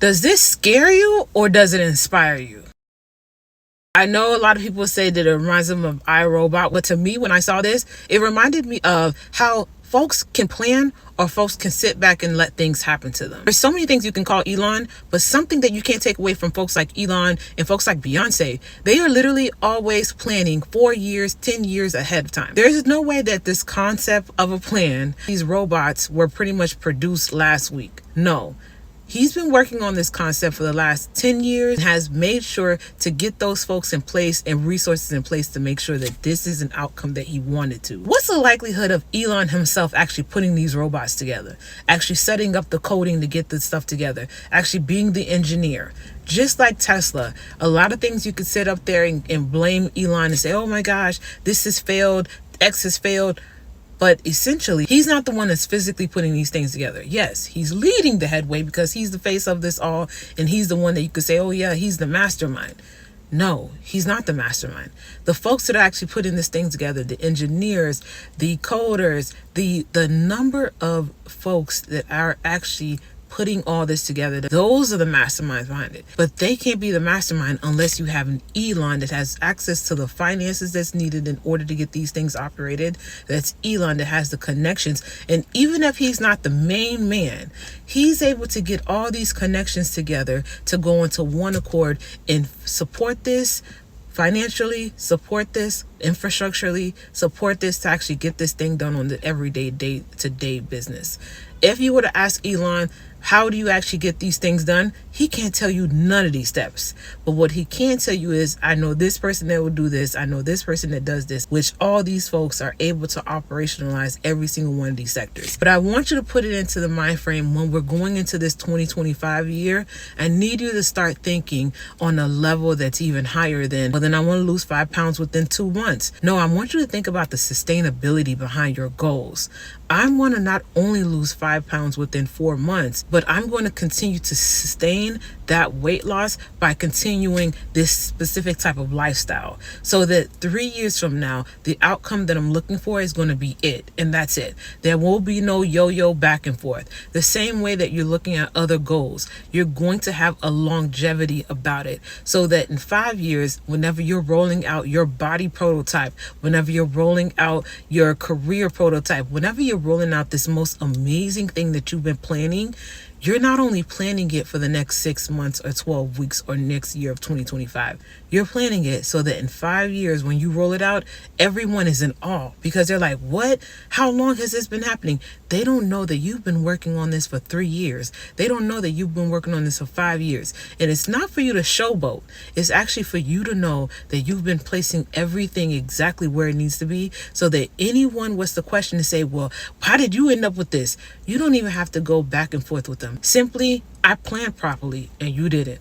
Does this scare you or does it inspire you? I know a lot of people say that it reminds them of iRobot, but to me, when I saw this, it reminded me of how folks can plan or folks can sit back and let things happen to them. There's so many things you can call Elon, but something that you can't take away from folks like Elon and folks like Beyonce, they are literally always planning 4 years, 10 years ahead of time. There's no way that this concept of a plan, these robots were pretty much produced last week. No. He's been working on this concept for the last 10 years and has made sure to get those folks in place and resources in place to make sure that this is an outcome that he wanted to. What's the likelihood of Elon himself actually putting these robots together, actually setting up the coding to get this stuff together, actually being the engineer? Just like Tesla, a lot of things you could sit up there and blame Elon and say, oh my gosh, this has failed, X has failed. But essentially, he's not the one that's physically putting these things together. Yes, he's leading the headway because he's the face of this all, and he's the one that you could say, oh yeah, he's the mastermind. No, he's not the mastermind. The folks that are actually putting this thing together, the engineers, the coders, the number of folks that are actually putting all this together, those are the masterminds behind it. But they can't be the mastermind unless you have an Elon that has access to the finances that's needed in order to get these things operated. That's Elon that has the connections. And even if he's not the main man, he's able to get all these connections together to go into one accord and support this financially, support this infrastructurally, support this to actually get this thing done on the everyday, day-to-day business. If you were to ask Elon, how do you actually get these things done? He can't tell you none of these steps. But what he can tell you is, I know this person that will do this. I know this person that does this, which all these folks are able to operationalize every single one of these sectors. But I want you to put it into the mind frame when we're going into this 2025 year. I need you to start thinking on a level that's even higher than, well, then I want to lose 5 pounds within 2 months. No, I want you to think about the sustainability behind your goals. I want to not only lose 5 pounds within 4 months, but I'm going to continue to sustain that weight loss by continuing this specific type of lifestyle, so that 3 years from now, the outcome that I'm looking for is going to be it, and that's it. There will be no yo-yo back and forth. The same way that you're looking at other goals, you're going to have a longevity about it, so that in 5 years, whenever you're rolling out your body prototype, whenever you're rolling out your career prototype, whenever you're rolling out this most amazing thing that you've been planning, you're not only planning it for the next 6 months or 12 weeks or next year of 2025. You're planning it so that in 5 years, when you roll it out, everyone is in awe because they're like, what? How long has this been happening? They don't know that you've been working on this for 3 years. They don't know that you've been working on this for 5 years. And it's not for you to showboat. It's actually for you to know that you've been placing everything exactly where it needs to be, so that anyone was to question and say, well, how did you end up with this? You don't even have to go back and forth with them. Simply, I planned properly and you didn't.